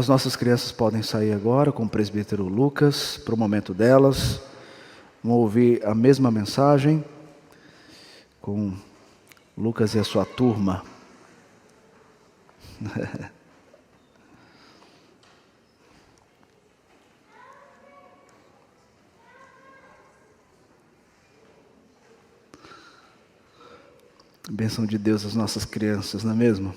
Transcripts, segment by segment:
As nossas crianças podem sair agora com o presbítero Lucas para o momento delas. Vão ouvir a mesma mensagem com Lucas e a sua turma. Bênção de Deus às nossas crianças, não é mesmo?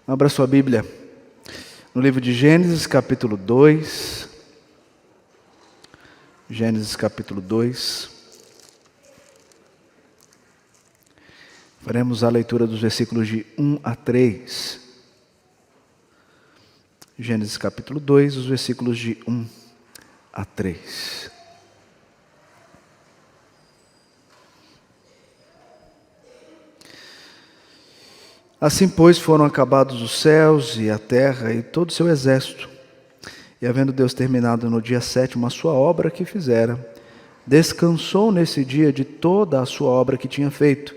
Abra sua Bíblia no livro de Gênesis, capítulo 2. Gênesis, capítulo 2. Faremos a leitura dos versículos de 1 a 3. Gênesis, capítulo 2, os versículos de 1 a 3. Assim, pois, foram acabados os céus e a terra e todo o seu exército. E havendo Deus terminado no dia 7º a sua obra que fizera, descansou nesse dia de toda a sua obra que tinha feito.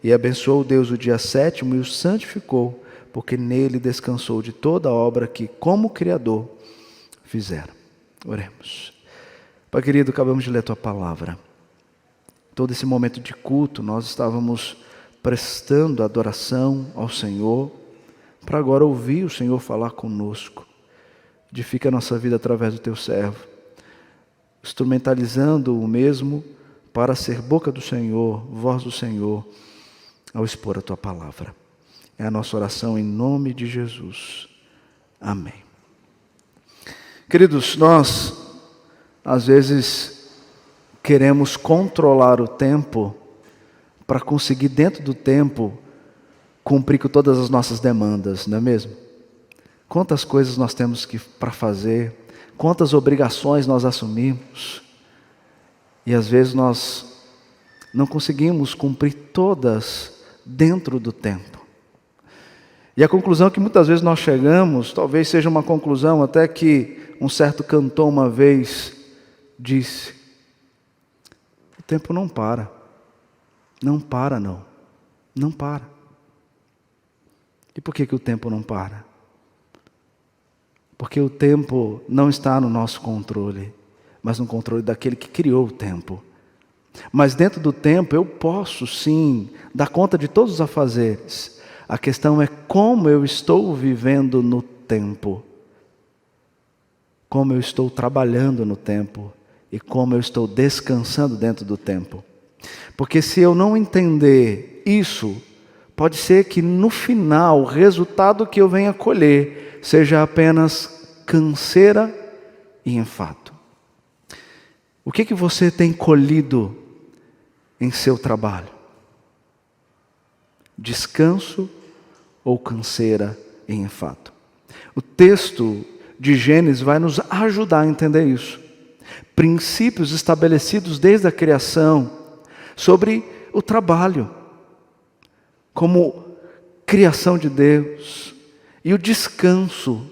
E abençoou Deus o dia 7º e o santificou, porque nele descansou de toda a obra que, como Criador, fizera. Oremos. Pai querido, acabamos de ler a tua palavra. Todo esse momento de culto, nós estávamos prestando adoração ao Senhor, para agora ouvir o Senhor falar conosco. Edifica a nossa vida através do teu servo, instrumentalizando o mesmo para ser boca do Senhor, voz do Senhor, ao expor a tua palavra. É a nossa oração em nome de Jesus. Amém. Queridos, nós às vezes queremos controlar o tempo para conseguir dentro do tempo cumprir com todas as nossas demandas, não é mesmo? Quantas coisas nós temos para fazer, quantas obrigações nós assumimos, e às vezes nós não conseguimos cumprir todas dentro do tempo. E a conclusão que muitas vezes nós chegamos, talvez seja uma conclusão até que um certo cantor uma vez disse: o tempo não para. Não para, não. Não para. E por que o tempo não para? Porque o tempo não está no nosso controle, mas no controle daquele que criou o tempo. Mas dentro do tempo eu posso sim dar conta de todos os afazeres. A questão é como eu estou vivendo no tempo. Como eu estou trabalhando no tempo. E como eu estou descansando dentro do tempo. Porque se eu não entender isso, pode ser que no final o resultado que eu venha colher seja apenas canseira e enfado. O que você tem colhido em seu trabalho? Descanso ou canseira e enfado? O texto de Gênesis vai nos ajudar a entender isso. Princípios estabelecidos desde a criação sobre o trabalho como criação de Deus e o descanso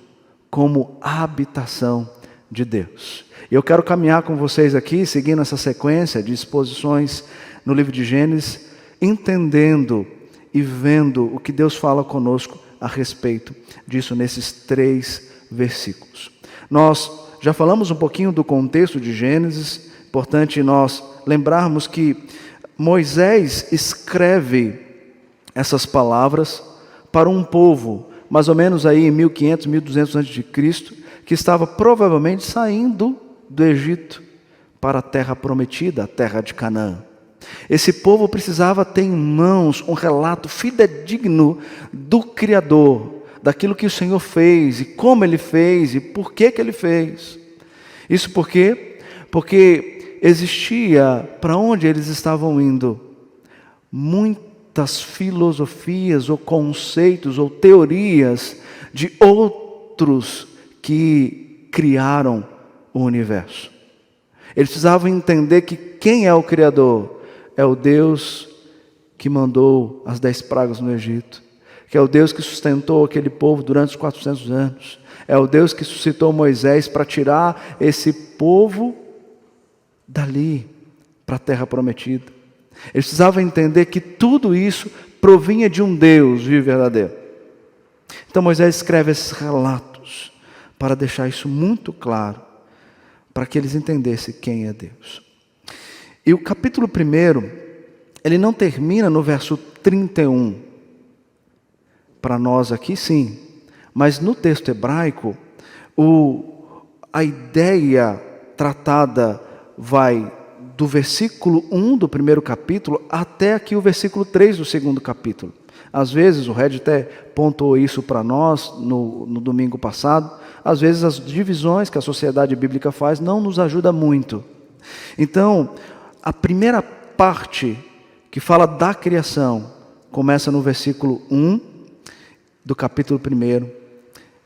como habitação de Deus. E eu quero caminhar com vocês aqui, seguindo essa sequência de exposições no livro de Gênesis, entendendo e vendo o que Deus fala conosco a respeito disso nesses 3 versículos. Nós já falamos um pouquinho do contexto de Gênesis, importante nós lembrarmos que Moisés escreve essas palavras para um povo, mais ou menos aí em 1500, 1200 a.C., que estava provavelmente saindo do Egito para a terra prometida, a terra de Canaã. Esse povo precisava ter em mãos um relato fidedigno do Criador, daquilo que o Senhor fez, e como Ele fez, e por que Ele fez. Isso por quê? Porque existia, para onde eles estavam indo, muitas filosofias ou conceitos ou teorias de outros que criaram o universo. Eles precisavam entender que quem é o Criador? É o Deus que mandou as 10 pragas no Egito, que é o Deus que sustentou aquele povo durante os 400 anos, é o Deus que suscitou Moisés para tirar esse povo dali para a terra prometida. Eles precisavam entender que tudo isso provinha de um Deus vivo e verdadeiro. Então Moisés escreve esses relatos para deixar isso muito claro, para que eles entendessem quem é Deus. E o capítulo 1, ele não termina no verso 31. Para nós aqui sim, mas no texto hebraico, a ideia tratada vai do versículo 1 do primeiro capítulo até aqui o versículo 3 do segundo capítulo. Às vezes, o Red até pontuou isso para nós no domingo passado, às vezes as divisões que a sociedade bíblica faz não nos ajuda muito. Então, a primeira parte que fala da criação começa no versículo 1 do capítulo 1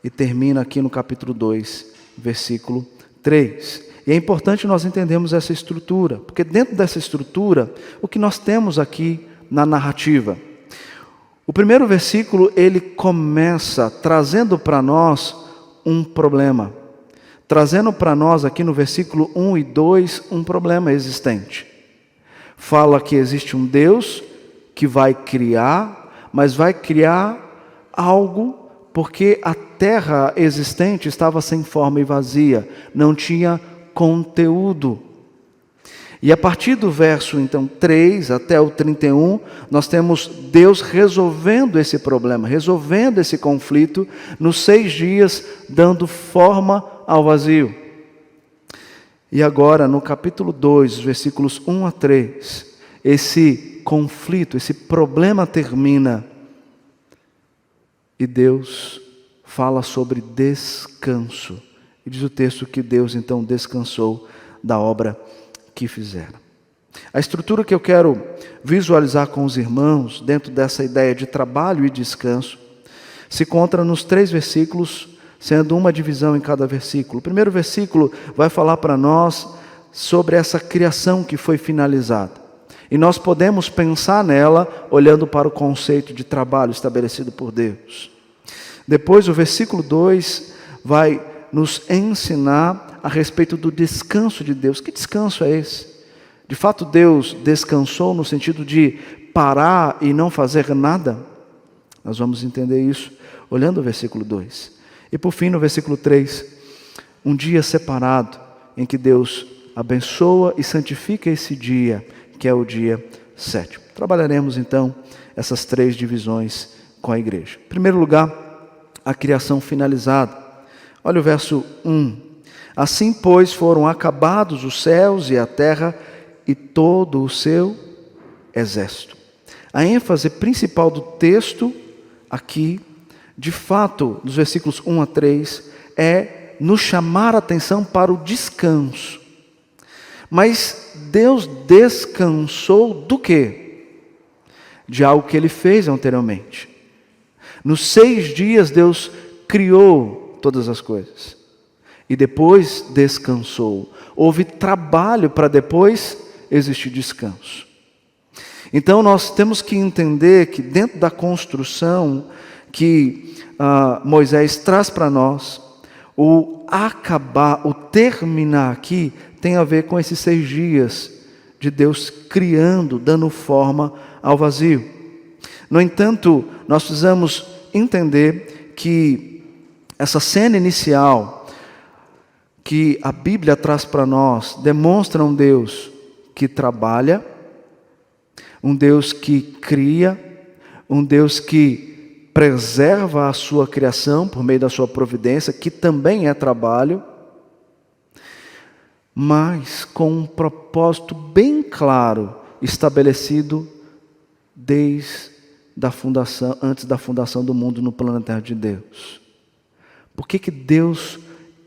e termina aqui no capítulo 2, versículo 3. E é importante nós entendermos essa estrutura, porque dentro dessa estrutura, o que nós temos aqui na narrativa? O primeiro versículo, ele começa trazendo para nós um problema. Trazendo para nós aqui no versículo 1 e 2, um problema existente. Fala que existe um Deus que vai criar, mas vai criar algo porque a terra existente estava sem forma e vazia, não tinha conteúdo. E a partir do verso, então, 3 até o 31, nós temos Deus resolvendo esse problema, resolvendo esse conflito, nos 6 dias, dando forma ao vazio. E agora, no capítulo 2, versículos 1 a 3, esse conflito, esse problema termina. E Deus fala sobre descanso. E diz o texto que Deus, então, descansou da obra que fizeram. A estrutura que eu quero visualizar com os irmãos, dentro dessa ideia de trabalho e descanso, se encontra nos 3 versículos, sendo uma divisão em cada versículo. O primeiro versículo vai falar para nós sobre essa criação que foi finalizada. E nós podemos pensar nela olhando para o conceito de trabalho estabelecido por Deus. Depois o versículo 2 vai nos ensinar a respeito do descanso de Deus. Que descanso é esse? De fato, Deus descansou no sentido de parar e não fazer nada? Nós vamos entender isso olhando o versículo 2. E por fim, no versículo 3, um dia separado em que Deus abençoa e santifica esse dia, que é o dia 7º. Trabalharemos então essas 3 divisões com a igreja. Em primeiro lugar, a criação finalizada. Olha o verso 1. Assim, pois, foram acabados os céus e a terra e todo o seu exército. A ênfase principal do texto aqui, de fato, dos versículos 1 a 3, é nos chamar a atenção para o descanso. Mas Deus descansou do quê? De algo que Ele fez anteriormente. Nos 6 dias Deus criou todas as coisas. E depois descansou. Houve trabalho para depois existir descanso. Então nós temos que entender que dentro da construção que Moisés traz para nós, o acabar, o terminar aqui, tem a ver com esses 6 dias de Deus criando, dando forma ao vazio. No entanto, nós precisamos entender que essa cena inicial que a Bíblia traz para nós demonstra um Deus que trabalha, um Deus que cria, um Deus que preserva a sua criação por meio da sua providência, que também é trabalho, mas com um propósito bem claro, estabelecido desde a fundação, antes da fundação do mundo no plano eterno de Deus. Por que Deus,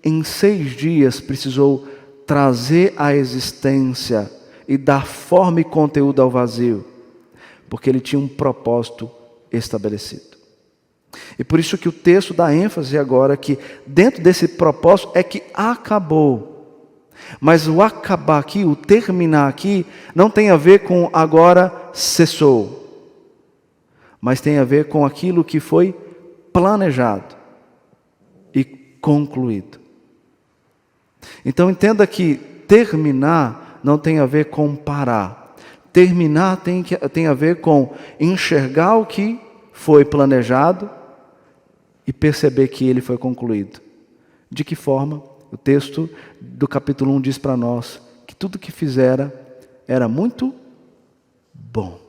em 6 dias, precisou trazer à existência e dar forma e conteúdo ao vazio? Porque Ele tinha um propósito estabelecido. E por isso que o texto dá ênfase agora que dentro desse propósito é que acabou. Mas o acabar aqui, o terminar aqui, não tem a ver com agora cessou. Mas tem a ver com aquilo que foi planejado e concluído. Então entenda que terminar não tem a ver com parar. Terminar tem a ver com enxergar o que foi planejado e perceber que ele foi concluído. De que forma? O texto do capítulo 1 diz para nós que tudo que fizera era muito bom,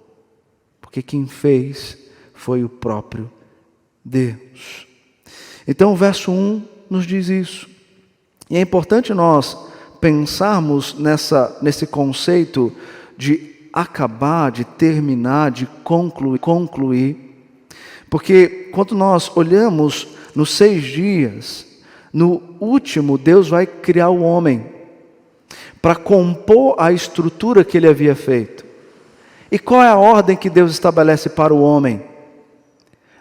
porque quem fez foi o próprio Deus. Então o verso 1 nos diz isso. E é importante nós pensarmos nesse conceito de acabar, de terminar, de concluir, porque quando nós olhamos nos 6 dias, no último Deus vai criar o homem para compor a estrutura que ele havia feito. E qual é a ordem que Deus estabelece para o homem?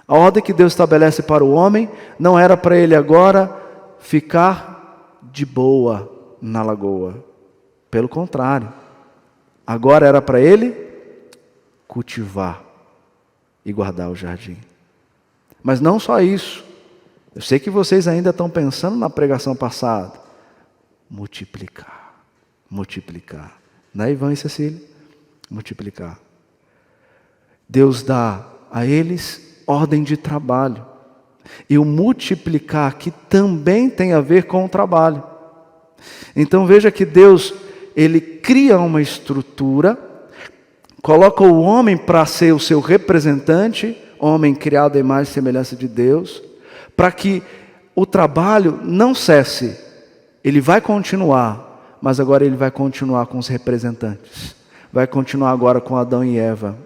A ordem que Deus estabelece para o homem não era para ele agora ficar de boa na lagoa. Pelo contrário, agora era para ele cultivar e guardar o jardim. Mas não só isso. Eu sei que vocês ainda estão pensando na pregação passada. Multiplicar. Multiplicar. Não é, Ivan e Cecília? Multiplicar. Deus dá a eles ordem de trabalho. E o multiplicar aqui também tem a ver com o trabalho. Então veja que Deus, ele cria uma estrutura, coloca o homem para ser o seu representante, homem criado à imagem e semelhança de Deus, para que o trabalho não cesse. Ele vai continuar, mas agora ele vai continuar com os representantes. Vai continuar agora com Adão e Eva.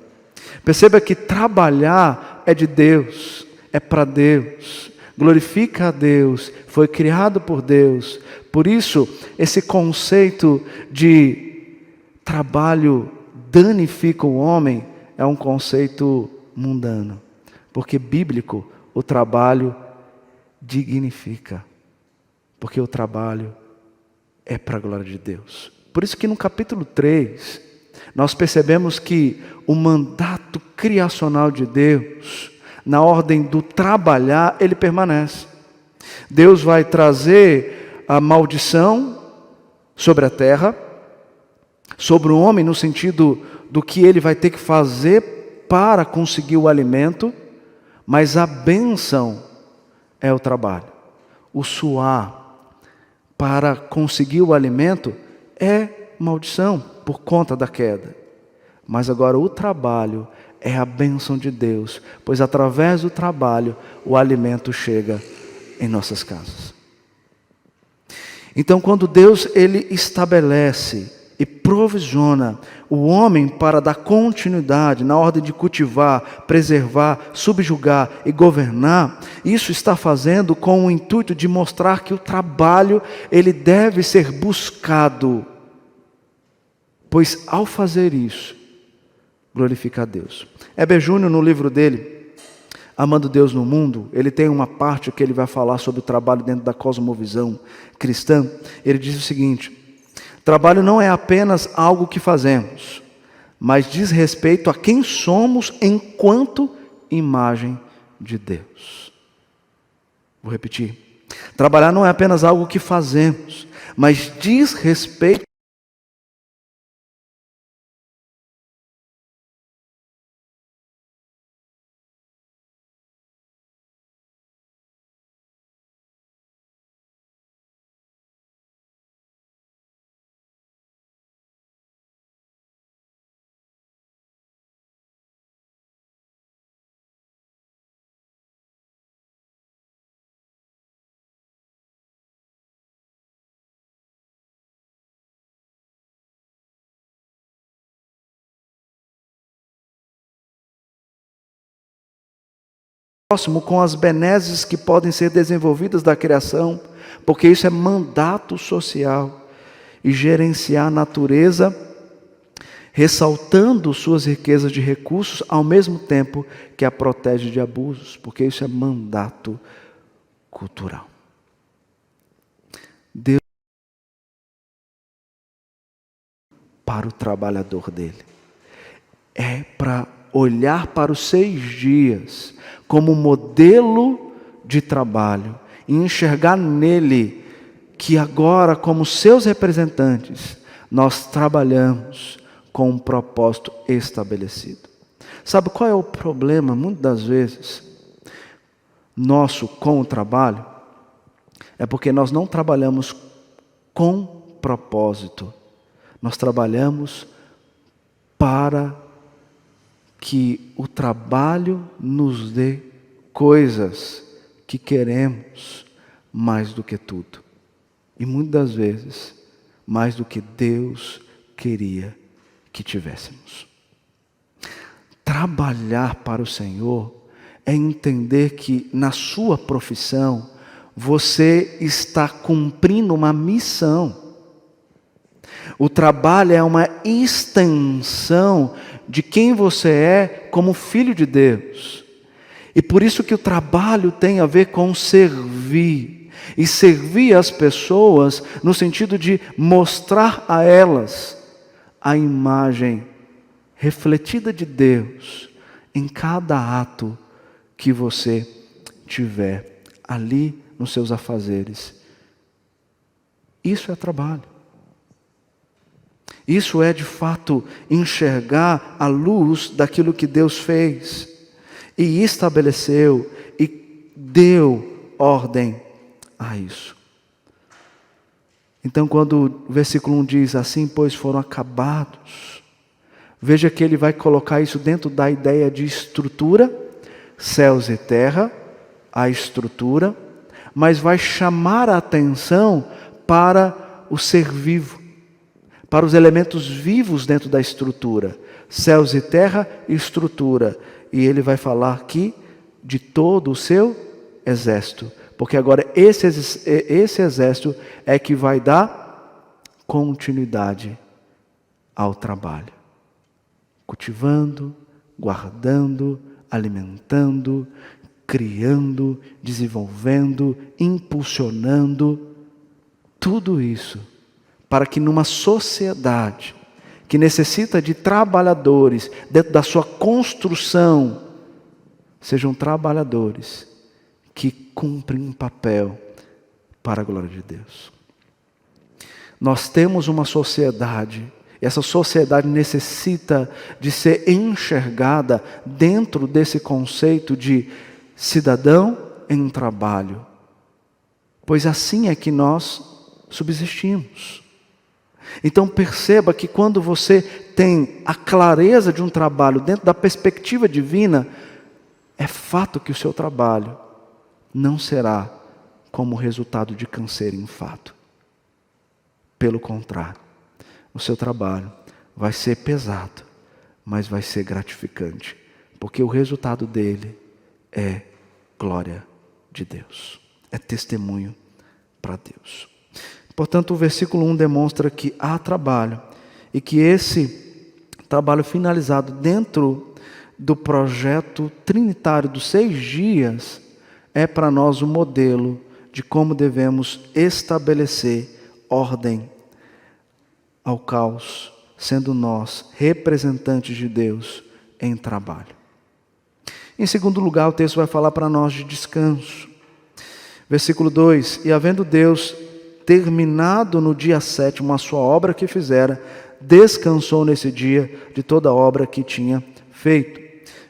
Perceba que trabalhar é de Deus, é para Deus, glorifica a Deus, foi criado por Deus. Por isso, esse conceito de trabalho danifica o homem é um conceito mundano, porque bíblico, o trabalho dignifica, porque o trabalho é para a glória de Deus. Por isso que no capítulo 3, nós percebemos que o mandato criacional de Deus, na ordem do trabalhar, ele permanece. Deus vai trazer a maldição sobre a terra, sobre o homem no sentido do que ele vai ter que fazer para conseguir o alimento, mas a bênção é o trabalho. O suar para conseguir o alimento é maldição por conta da queda. Mas agora o trabalho é a bênção de Deus, pois através do trabalho o alimento chega em nossas casas. Então quando Deus ele estabelece e provisiona o homem para dar continuidade na ordem de cultivar, preservar, subjugar e governar, isso está fazendo com o intuito de mostrar que o trabalho ele deve ser buscado, pois ao fazer isso, glorifica a Deus. Heber Júnior, no livro dele, Amando Deus no Mundo, ele tem uma parte que ele vai falar sobre o trabalho dentro da cosmovisão cristã. Ele diz o seguinte: trabalho não é apenas algo que fazemos, mas diz respeito a quem somos enquanto imagem de Deus. Vou repetir. Trabalhar não é apenas algo que fazemos, mas diz respeito próximo com as benesses que podem ser desenvolvidas da criação, porque isso é mandato social, e gerenciar a natureza, ressaltando suas riquezas de recursos, ao mesmo tempo que a protege de abusos, porque isso é mandato cultural. Deus para o trabalhador dele é para olhar para os 6 dias como modelo de trabalho e enxergar nele que agora, como seus representantes, nós trabalhamos com um propósito estabelecido. Sabe qual é o problema, muitas das vezes? nosso com o trabalho, é porque nós não trabalhamos com propósito. Nós trabalhamos para que o trabalho nos dê coisas que queremos mais do que tudo. E muitas das vezes, mais do que Deus queria que tivéssemos. Trabalhar para o Senhor é entender que na sua profissão você está cumprindo uma missão. O trabalho é uma extensão de quem você é como filho de Deus. E por isso que o trabalho tem a ver com servir. E servir as pessoas no sentido de mostrar a elas a imagem refletida de Deus em cada ato que você tiver ali nos seus afazeres. Isso é trabalho. Isso é de fato enxergar a luz daquilo que Deus fez e estabeleceu e deu ordem a isso. Então, quando o versículo 1 diz assim, pois foram acabados, veja que ele vai colocar isso dentro da ideia de estrutura, céus e terra, a estrutura, mas vai chamar a atenção para o ser vivo, para os elementos vivos dentro da estrutura, céus e terra e estrutura. E ele vai falar aqui de todo o seu exército, porque agora esse exército é que vai dar continuidade ao trabalho, cultivando, guardando, alimentando, criando, desenvolvendo, impulsionando, tudo isso para que numa sociedade que necessita de trabalhadores dentro da sua construção, sejam trabalhadores que cumprem um papel para a glória de Deus. Nós temos uma sociedade, essa sociedade necessita de ser enxergada dentro desse conceito de cidadão em trabalho, pois assim é que nós subsistimos. Então perceba que quando você tem a clareza de um trabalho dentro da perspectiva divina, é fato que o seu trabalho não será como resultado de canseiro e enfado. Pelo contrário, o seu trabalho vai ser pesado, mas vai ser gratificante, porque o resultado dele é glória de Deus, é testemunho para Deus. Portanto, o versículo 1 demonstra que há trabalho e que esse trabalho finalizado dentro do projeto trinitário dos 6 dias é para nós o modelo de como devemos estabelecer ordem ao caos, sendo nós representantes de Deus em trabalho. Em segundo lugar, o texto vai falar para nós de descanso. Versículo 2: E havendo Deus terminado no dia 7º a sua obra que fizera, descansou nesse dia de toda a obra que tinha feito.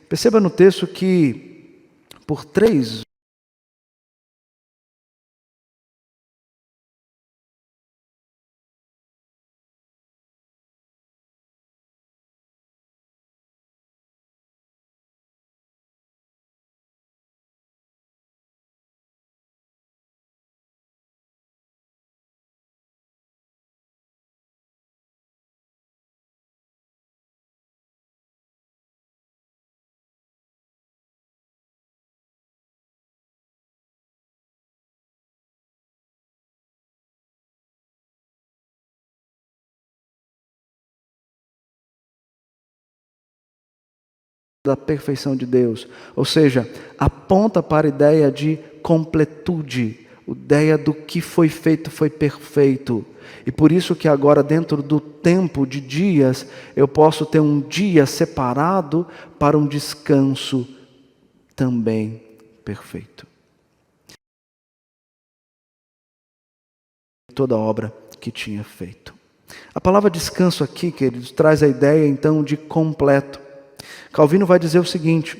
Perceba no texto que por 3 da perfeição de Deus, ou seja, aponta para a ideia de completude, a ideia do que foi feito foi perfeito. E por isso que agora dentro do tempo de dias, eu posso ter um dia separado para um descanso também perfeito. Toda a obra que tinha feito. A palavra descanso aqui, queridos, traz a ideia então de completo. Calvino vai dizer o seguinte: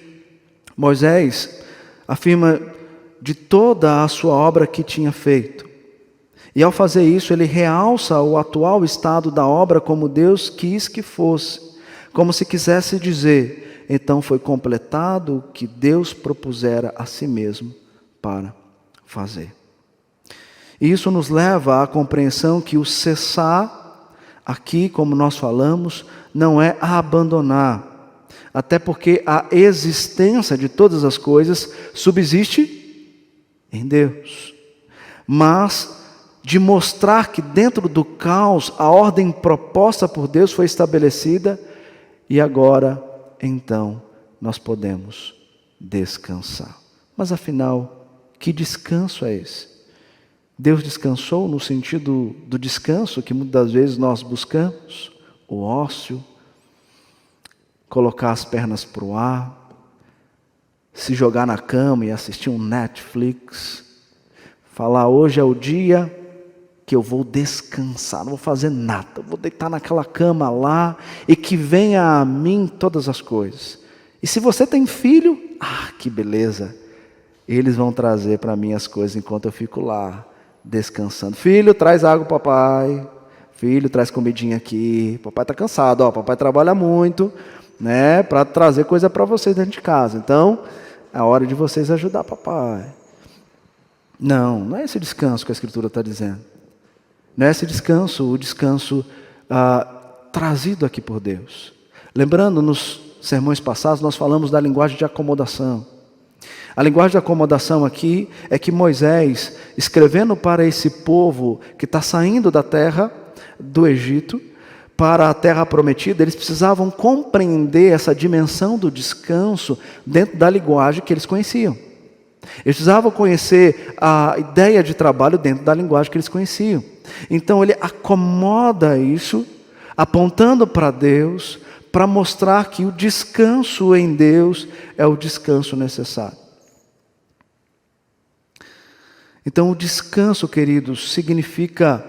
Moisés afirma de toda a sua obra que tinha feito. E ao fazer isso, ele realça o atual estado da obra como Deus quis que fosse, como se quisesse dizer: então foi completado o que Deus propusera a si mesmo para fazer. E isso nos leva à compreensão que o cessar, aqui, como nós falamos, não é abandonar, até porque a existência de todas as coisas subsiste em Deus, mas de mostrar que dentro do caos a ordem proposta por Deus foi estabelecida e agora, então, nós podemos descansar. Mas afinal, que descanso é esse? Deus descansou no sentido do descanso que muitas vezes nós buscamos, o ócio, colocar as pernas para o ar, se jogar na cama e assistir um Netflix, falar: hoje é o dia que eu vou descansar, não vou fazer nada, vou deitar naquela cama lá e que venha a mim todas as coisas. E se você tem filho, que beleza, eles vão trazer para mim as coisas enquanto eu fico lá descansando. Filho, traz água, papai. Filho, traz comidinha aqui. Papai está cansado, papai trabalha muito, né, para trazer coisa para vocês dentro de casa. Então, é hora de vocês ajudar papai. Não é esse descanso que a Escritura está dizendo. Não é esse descanso, o descanso trazido aqui por Deus. Lembrando, nos sermões passados, nós falamos da linguagem de acomodação. A linguagem de acomodação aqui é que Moisés, escrevendo para esse povo que está saindo da terra do Egito para a terra prometida, eles precisavam compreender essa dimensão do descanso dentro da linguagem que eles conheciam. Eles precisavam conhecer a ideia de trabalho dentro da linguagem que eles conheciam. Então ele acomoda isso, apontando para Deus, para mostrar que o descanso em Deus é o descanso necessário. Então o descanso, queridos, significa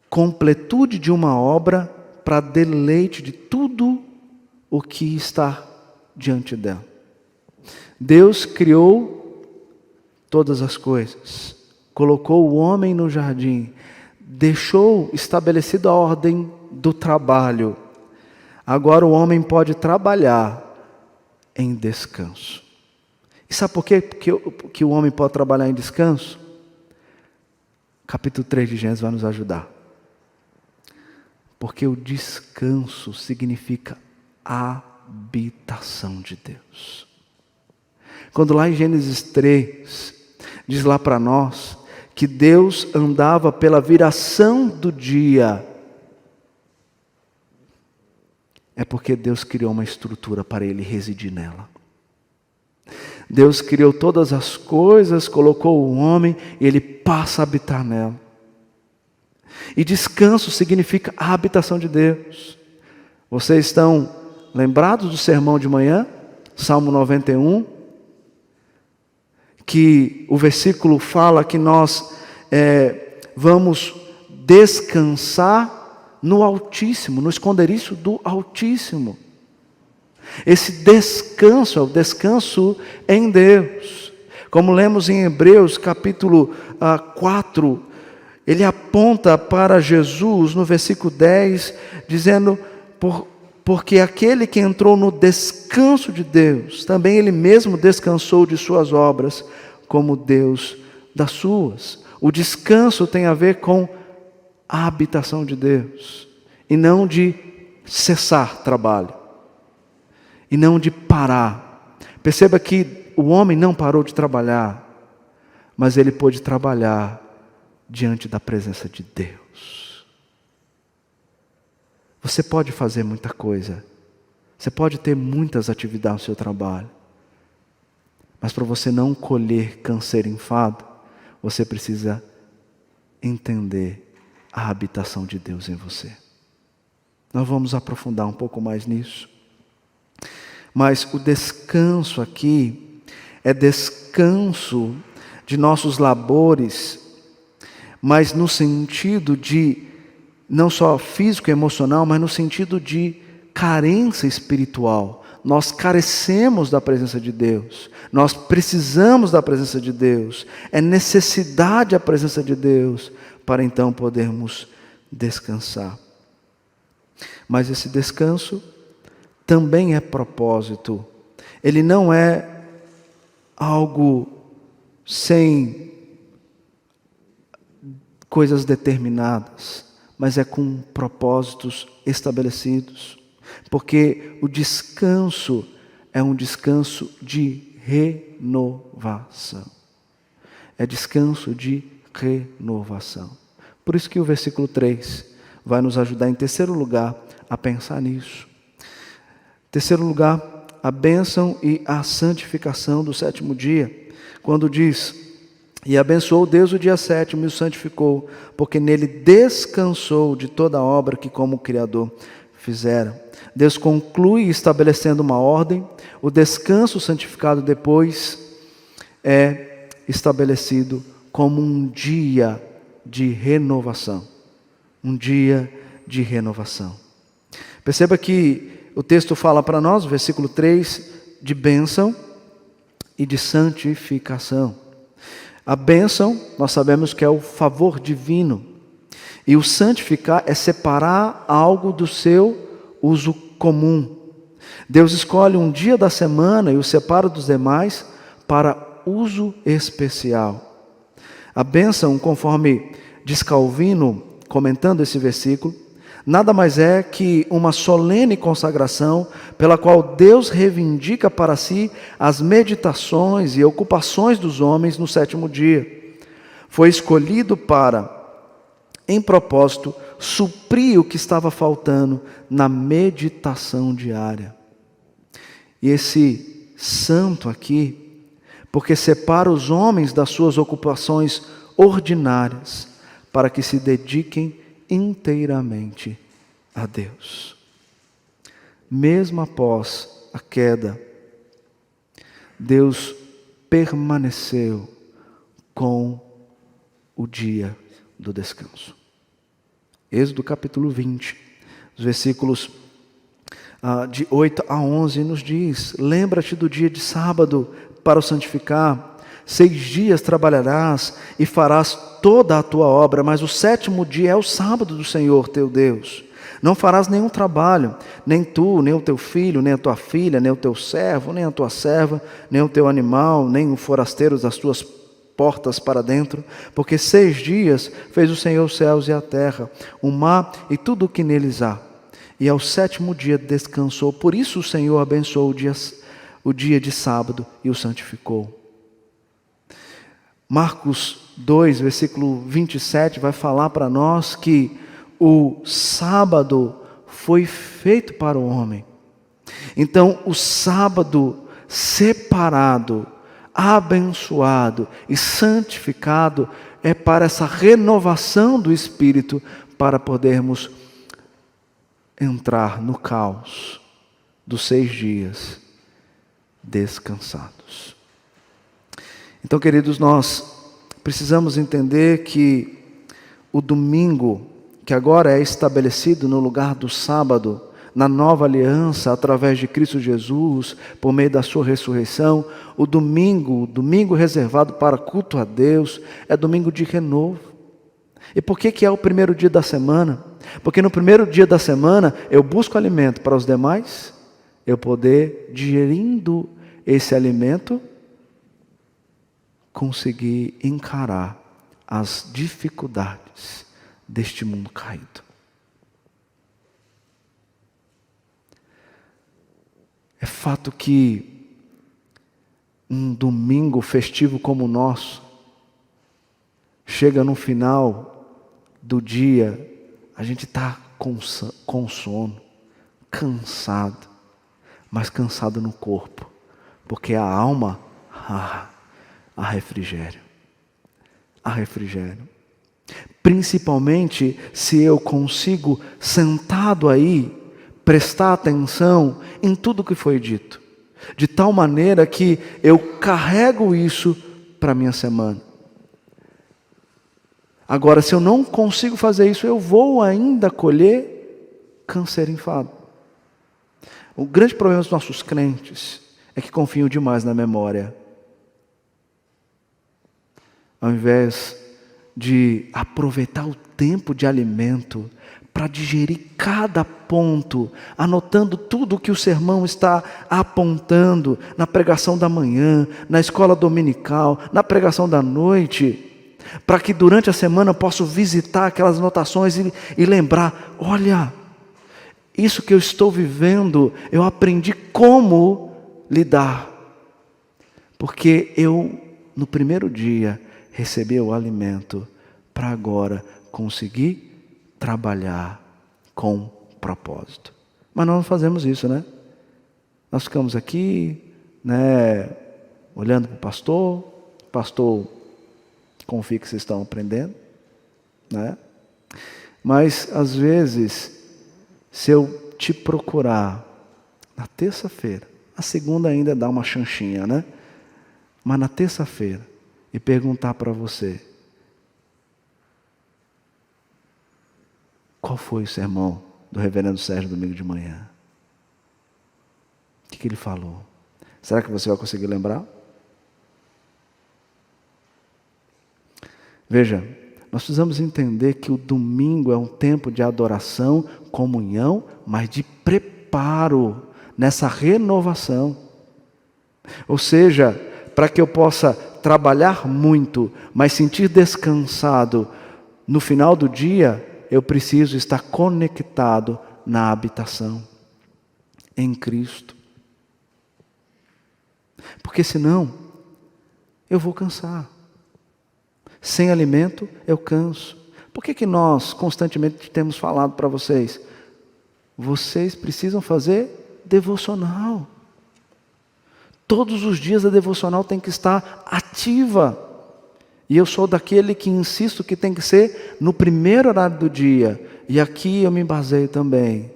completude de uma obra para deleite de tudo o que está diante dela. Deus criou todas as coisas, colocou o homem no jardim, deixou estabelecida a ordem do trabalho. Agora o homem pode trabalhar em descanso. E sabe por quê? Que o homem pode trabalhar em descanso? Capítulo 3 de Gênesis vai nos ajudar. Porque o descanso significa habitação de Deus. Quando lá em Gênesis 3, diz lá para nós, que Deus andava pela viração do dia, é porque Deus criou uma estrutura para ele residir nela. Deus criou todas as coisas, colocou o homem e ele passa a habitar nela. E descanso significa a habitação de Deus. Vocês estão lembrados do sermão de manhã? Salmo 91, que o versículo fala que nós vamos descansar no Altíssimo, no esconderijo do Altíssimo. Esse descanso é o descanso em Deus. Como lemos em Hebreus capítulo 4, ele aponta para Jesus no versículo 10, dizendo: porque aquele que entrou no descanso de Deus, também ele mesmo descansou de suas obras, como Deus das suas. O descanso tem a ver com a habitação de Deus, e não de cessar trabalho, e não de parar. Perceba que o homem não parou de trabalhar, mas ele pôde trabalhar diante da presença de Deus. Você pode fazer muita coisa, você pode ter muitas atividades no seu trabalho, mas para você não colher canseiro e enfado, você precisa entender a habitação de Deus em você. Nós vamos aprofundar um pouco mais nisso. Mas o descanso aqui é descanso de nossos labores, mas no sentido de, não só físico e emocional, mas no sentido de carência espiritual. nós carecemos da presença de Deus, nós precisamos da presença de Deus, é necessidade a presença de Deus para então podermos descansar. Mas esse descanso também é propósito, ele não é algo sem coisas determinadas, mas é com propósitos estabelecidos, porque o descanso é um descanso de renovação. É descanso de renovação. Por isso que o versículo 3 vai nos ajudar, em terceiro lugar, a pensar nisso. Em terceiro lugar, a bênção e a santificação do sétimo dia, quando diz: e abençoou Deus o dia sétimo e o santificou, porque nele descansou de toda a obra que como Criador fizera. Deus conclui estabelecendo uma ordem, o descanso santificado depois é estabelecido como um dia de renovação. Um dia de renovação. Perceba que o texto fala para nós, versículo 3, de bênção e de santificação. A bênção, nós sabemos que é o favor divino. E o santificar é separar algo do seu uso comum. Deus escolhe um dia da semana e o separa dos demais para uso especial. A bênção, conforme diz Calvino, comentando esse versículo, nada mais é que uma solene consagração pela qual Deus reivindica para si as meditações e ocupações dos homens no sétimo dia. Foi escolhido para, em propósito, suprir o que estava faltando na meditação diária. E esse santo aqui, porque separa os homens das suas ocupações ordinárias, para que se dediquem inteiramente a Deus. Mesmo após a queda, Deus permaneceu com o dia do descanso. Êxodo capítulo 20, os versículos de 8 a 11 nos diz: lembra-te do dia de sábado para o santificar. 6 dias trabalharás e farás toda a tua obra, mas o sétimo dia é o sábado do Senhor teu Deus. Não farás nenhum trabalho, nem tu, nem o teu filho, nem a tua filha, nem o teu servo, nem a tua serva, nem o teu animal, nem o forasteiro das tuas portas para dentro, porque 6 dias fez o Senhor os céus e a terra, o mar e tudo o que neles há. E ao sétimo dia descansou. Por isso o Senhor abençoou o dia de sábado e o santificou. Marcos 2, versículo 27, vai falar para nós que o sábado foi feito para o homem. Então, o sábado separado, abençoado e santificado é para essa renovação do Espírito, para podermos entrar no caos dos 6 dias descansados. Então, queridos, nós precisamos entender que o domingo, que agora é estabelecido no lugar do sábado, na nova aliança, através de Cristo Jesus, por meio da sua ressurreição, o domingo reservado para culto a Deus, é domingo de renovo. E por que é o primeiro dia da semana? Porque no primeiro dia da semana eu busco alimento para os demais, eu poder, digerindo esse alimento, conseguir encarar as dificuldades deste mundo caído. É fato que um domingo festivo como o nosso, chega no final do dia, a gente está com sono, cansado, mas cansado no corpo, porque a alma, há refrigério. Há refrigério. Principalmente se eu consigo, sentado aí, prestar atenção em tudo que foi dito. De tal maneira que eu carrego isso para a minha semana. Agora, se eu não consigo fazer isso, eu vou ainda colher câncer enfado. O grande problema dos nossos crentes é que confiam demais na memória. Ao invés de aproveitar o tempo de alimento para digerir cada ponto, anotando tudo o que o sermão está apontando na pregação da manhã, na escola dominical, na pregação da noite, para que durante a semana eu possa visitar aquelas anotações e lembrar, olha, isso que eu estou vivendo, eu aprendi como lidar, porque eu, no primeiro dia, recebi o alimento para agora conseguir trabalhar com propósito. Mas nós não fazemos isso, né? Nós ficamos aqui, né, olhando para o pastor confia que vocês estão aprendendo, né? Mas às vezes, se eu te procurar na terça-feira, a segunda ainda dá uma chanchinha, né? Mas na terça-feira, e perguntar para você, qual foi o sermão do reverendo Sérgio domingo de manhã? O que ele falou? Será que você vai conseguir lembrar? Veja, nós precisamos entender que o domingo é um tempo de adoração, comunhão, mas de preparo nessa renovação. Ou seja, para que eu possa trabalhar muito, mas sentir descansado no final do dia, eu preciso estar conectado na habitação, em Cristo. Porque senão, eu vou cansar. Sem alimento, eu canso. Por que nós constantemente temos falado para vocês? Vocês precisam fazer devocional. Todos os dias a devocional tem que estar ativa. E eu sou daquele que insisto que tem que ser no primeiro horário do dia. E aqui eu me baseio também.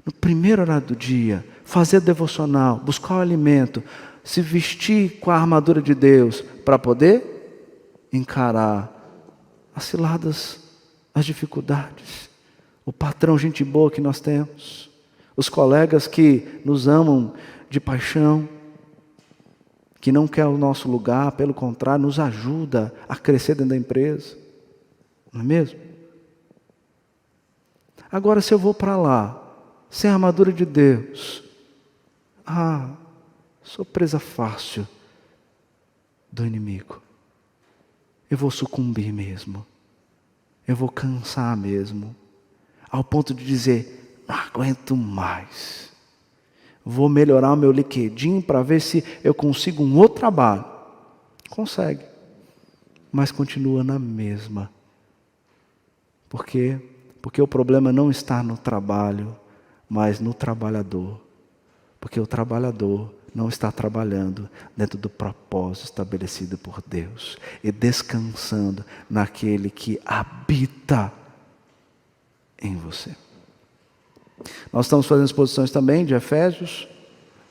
No primeiro horário do dia, fazer devocional, buscar o alimento, se vestir com a armadura de Deus para poder encarar as ciladas, as dificuldades, o patrão gente boa que nós temos, os colegas que nos amam de paixão, que não quer o nosso lugar, pelo contrário, nos ajuda a crescer dentro da empresa, não é mesmo? Agora, se eu vou para lá, sem a armadura de Deus, sou presa fácil do inimigo. Eu vou sucumbir mesmo. Eu vou cansar mesmo. Ao ponto de dizer, não aguento mais. Vou melhorar o meu LinkedIn para ver se eu consigo um outro trabalho. Consegue. Mas continua na mesma. Por quê? Porque o problema não está no trabalho, mas no trabalhador. Porque o trabalhador não está trabalhando dentro do propósito estabelecido por Deus e descansando naquele que habita em você. Nós estamos fazendo exposições também de Efésios,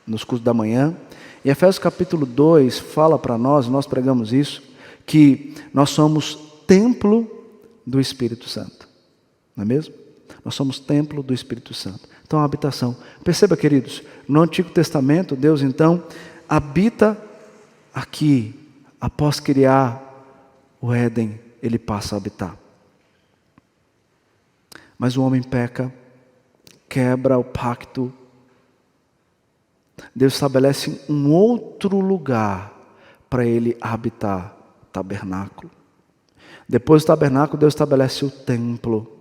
nos cursos da manhã. E Efésios capítulo 2 fala para nós pregamos isso, que nós somos templo do Espírito Santo. Não é mesmo? Nós somos templo do Espírito Santo. Então, a habitação. Perceba, queridos, no Antigo Testamento, Deus, então, habita aqui. Após criar o Éden, Ele passa a habitar. Mas o homem peca, quebra o pacto. Deus estabelece um outro lugar para Ele habitar, tabernáculo. Depois do tabernáculo, Deus estabelece o templo.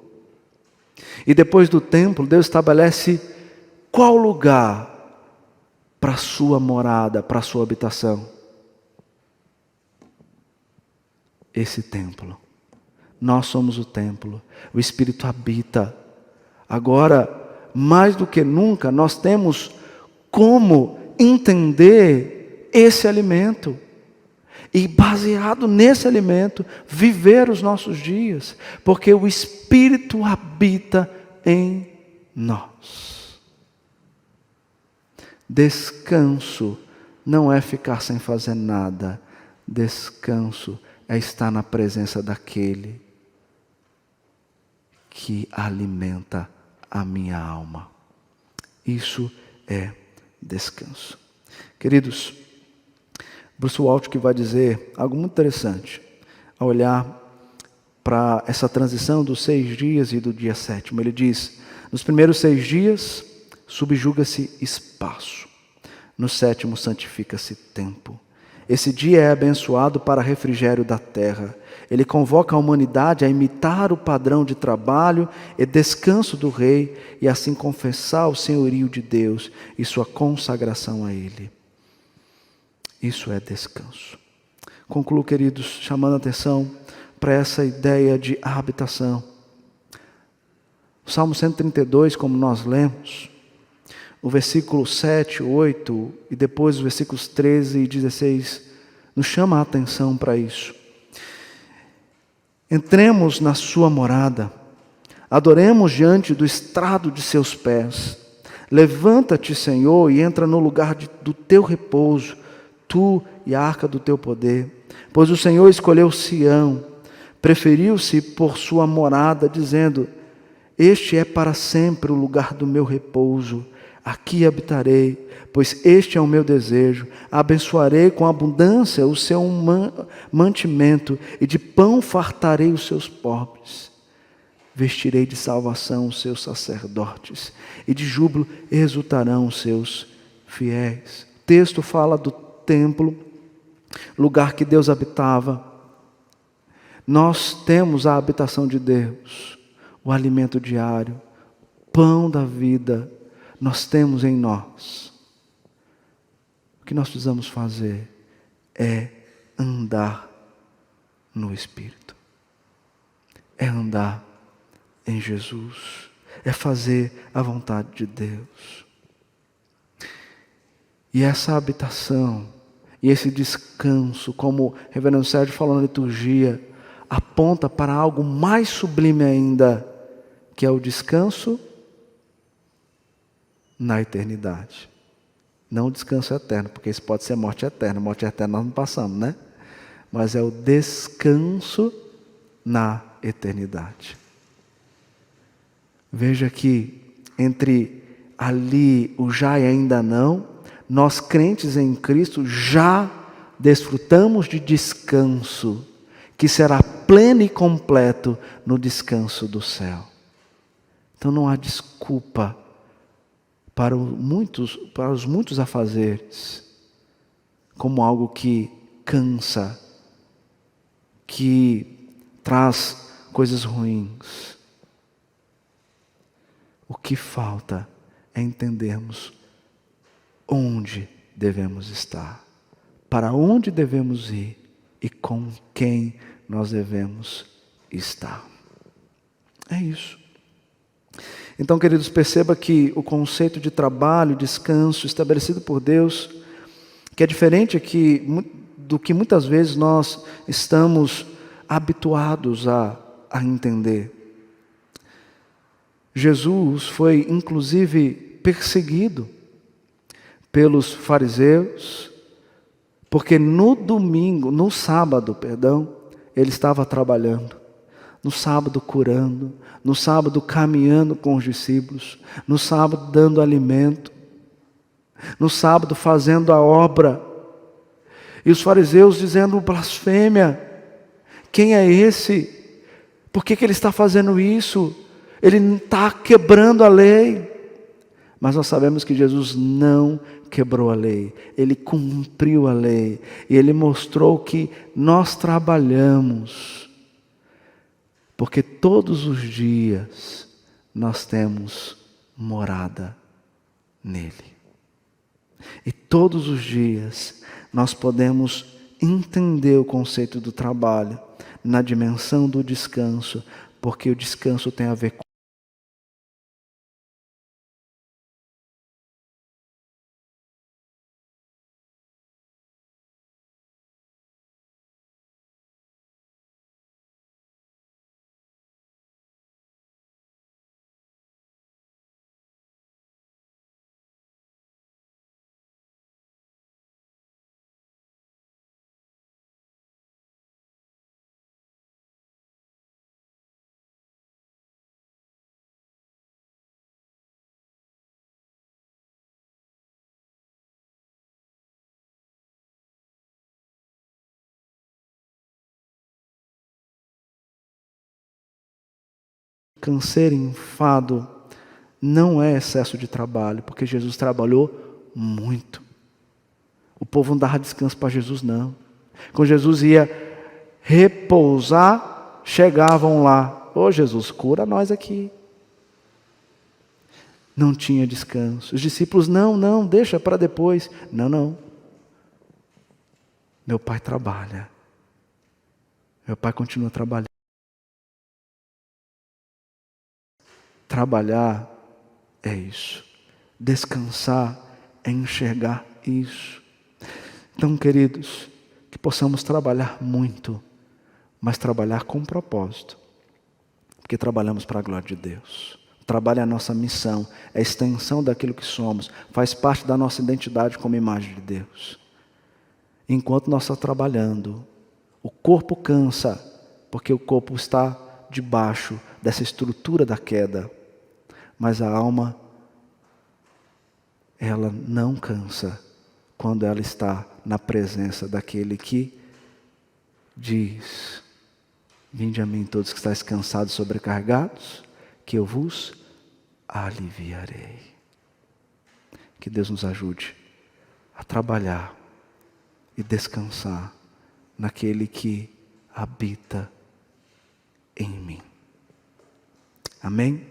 E depois do templo, Deus estabelece qual lugar para a sua morada, para a sua habitação? Esse templo. Nós somos o templo. O Espírito habita. Agora, mais do que nunca, nós temos como entender esse alimento. E baseado nesse alimento, viver os nossos dias. Porque o Espírito habita em nós. Descanso não é ficar sem fazer nada. Descanso é estar na presença daquele que alimenta a minha alma. Isso é descanso. Queridos, Bruce Waltke que vai dizer algo muito interessante ao olhar para essa transição dos 6 dias e do dia 7º. Ele diz: nos primeiros 6 dias subjuga-se espaço, no 7º santifica-se tempo. Esse dia é abençoado para refrigério da terra. Ele convoca a humanidade a imitar o padrão de trabalho e descanso do rei e assim confessar o senhorio de Deus e sua consagração a ele. Isso é descanso. Concluo, queridos, chamando a atenção para essa ideia de habitação. O Salmo 132, como nós lemos, o versículo 7, 8 e depois os versículos 13 e 16 nos chama a atenção para isso. Entremos na sua morada, adoremos diante do estrado de seus pés. Levanta-te, Senhor, e entra no lugar do teu repouso, tu e a arca do teu poder. Pois o Senhor escolheu Sião, preferiu-se por sua morada, dizendo: este é para sempre o lugar do meu repouso. Aqui habitarei, pois este é o meu desejo. Abençoarei com abundância o seu mantimento, e de pão fartarei os seus pobres. Vestirei de salvação os seus sacerdotes, e de júbilo exultarão os seus fiéis. O texto fala do templo, lugar que Deus habitava. Nós temos a habitação de Deus, o alimento diário, pão da vida, nós temos em nós. O que nós precisamos fazer é andar no Espírito, é andar em Jesus, é fazer a vontade de Deus. E essa habitação e esse descanso, como o reverendo Sérgio falou na liturgia, aponta para algo mais sublime ainda, que é o descanso na eternidade. Não o descanso eterno, porque isso pode ser morte eterna. Morte eterna nós não passamos, né? Mas é o descanso na eternidade. Veja que entre ali o já e ainda não, nós crentes em Cristo já desfrutamos de descanso, que será pleno e completo no descanso do céu. Então não há desculpa para os muitos afazeres, como algo que cansa, que traz coisas ruins. O que falta é entendermos onde devemos estar, para onde devemos ir e com quem nós devemos estar. É isso. Então, queridos, perceba que o conceito de trabalho, descanso, estabelecido por Deus, que é diferente aqui do que muitas vezes nós estamos habituados a entender. Jesus foi, inclusive, perseguido pelos fariseus, porque no sábado, ele estava trabalhando. No sábado curando, no sábado caminhando com os discípulos, no sábado dando alimento, no sábado fazendo a obra. E os fariseus dizendo: blasfêmia, quem é esse? Por que ele está fazendo isso? Ele está quebrando a lei. Mas nós sabemos que Jesus não quebrou a lei, ele cumpriu a lei, e ele mostrou que nós trabalhamos, porque todos os dias nós temos morada nele. E todos os dias nós podemos entender o conceito do trabalho na dimensão do descanso, porque o descanso tem a ver com canseiro, enfado, não é excesso de trabalho, porque Jesus trabalhou muito. O povo não dava descanso para Jesus, não. Quando Jesus ia repousar, chegavam lá: ô Jesus, cura nós aqui. Não tinha descanso. Os discípulos: não, deixa para depois. Não. Meu Pai trabalha. Meu Pai continua trabalhando. Trabalhar é isso. Descansar é enxergar isso. Então, queridos, que possamos trabalhar muito, mas trabalhar com propósito. Porque trabalhamos para a glória de Deus. O trabalho é a nossa missão, é a extensão daquilo que somos, faz parte da nossa identidade como imagem de Deus. Enquanto nós estamos trabalhando, o corpo cansa, porque o corpo está debaixo dessa estrutura da queda. Mas a alma, ela não cansa quando ela está na presença daquele que diz: vinde a mim todos que estáis cansados e sobrecarregados, que eu vos aliviarei. Que Deus nos ajude a trabalhar e descansar naquele que habita em mim. Amém?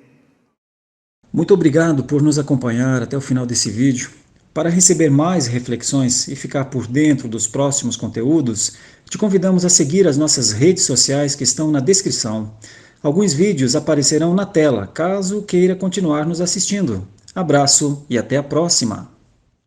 Muito obrigado por nos acompanhar até o final desse vídeo. Para receber mais reflexões e ficar por dentro dos próximos conteúdos, te convidamos a seguir as nossas redes sociais que estão na descrição. Alguns vídeos aparecerão na tela, caso queira continuar nos assistindo. Abraço e até a próxima!